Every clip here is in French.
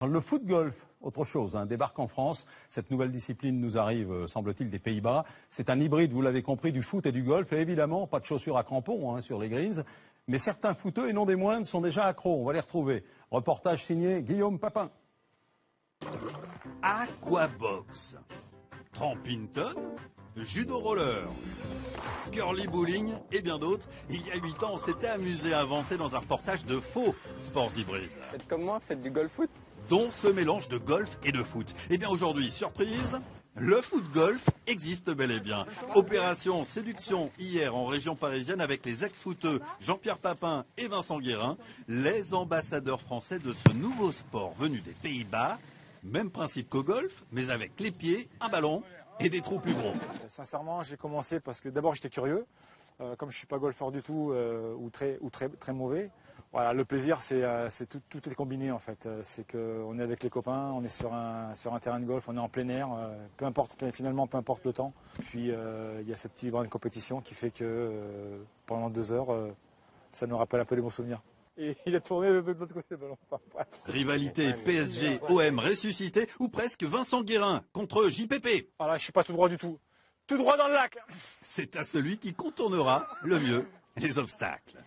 Le foot-golf, autre chose, débarque en France. Cette nouvelle discipline nous arrive, semble-t-il, des Pays-Bas. C'est un hybride, vous l'avez compris, du foot et du golf. Et évidemment, pas de chaussures à crampons sur les greens. Mais certains footeux, et non des moindres, sont déjà accros. On va les retrouver. Reportage signé Guillaume Papin. Aquabox, Trampington, judo roller, curly bowling et bien d'autres. Il y a 8 ans, on s'était amusé à inventer dans un reportage de faux sports hybrides. Faites comme moi, faites du golf-foot. Dont ce mélange de golf et de foot. Et bien aujourd'hui, surprise, le foot-golf existe bel et bien. Opération séduction hier en région parisienne avec les ex-footeux Jean-Pierre Papin et Vincent Guérin, les ambassadeurs français de ce nouveau sport venu des Pays-Bas. Même principe qu'au golf, mais avec les pieds, un ballon et des trous plus gros. Sincèrement, j'ai commencé parce que d'abord j'étais curieux. Comme je suis pas golfeur du tout ou très mauvais, voilà, le plaisir c'est tout est combiné en fait. C'est qu'on est avec les copains, on est sur un terrain de golf, on est en plein air, peu importe le temps. Puis il y a ce petit brin de compétition qui fait que pendant 2 heures, ça nous rappelle un peu les bons souvenirs. Et il a tourné de l'autre côté du ballon. Rivalité PSG-OM ressuscité ou presque Vincent Guérin contre JPP. Voilà, je suis pas tout droit du tout. Tout droit dans le lac. C'est à celui qui contournera le mieux les obstacles.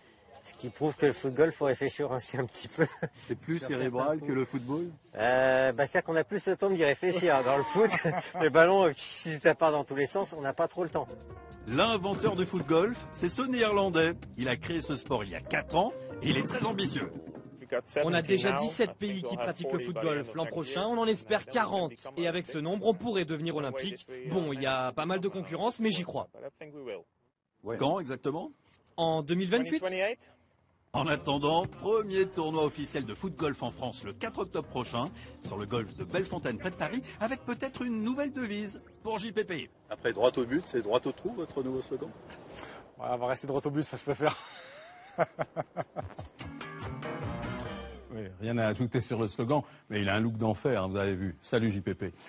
Ce qui prouve que le football, faut réfléchir aussi un petit peu. C'est plus cérébral que le football. C'est-à-dire qu'on a plus le temps d'y réfléchir. Dans le foot, les ballons, si ça part dans tous les sens, on n'a pas trop le temps. L'inventeur du foot-golf, c'est ce Néerlandais. Il a créé ce sport il y a 4 ans et il est très ambitieux. On a déjà 17 pays qui pratiquent le foot-golf. L'an prochain, on en espère 40. Et avec ce nombre, on pourrait devenir olympique. Bon, il y a pas mal de concurrence, mais j'y crois. Quand exactement? En 2028 ? En attendant, premier tournoi officiel de foot-golf en France le 4 octobre prochain, sur le golf de Bellefontaine près de Paris, avec peut-être une nouvelle devise pour JPP. Après droit au but, c'est droit au trou, votre nouveau slogan? Voilà, on va rester droit au but, ça je préfère. Oui, rien à ajouter sur le slogan, mais il a un look d'enfer, vous avez vu. Salut JPP.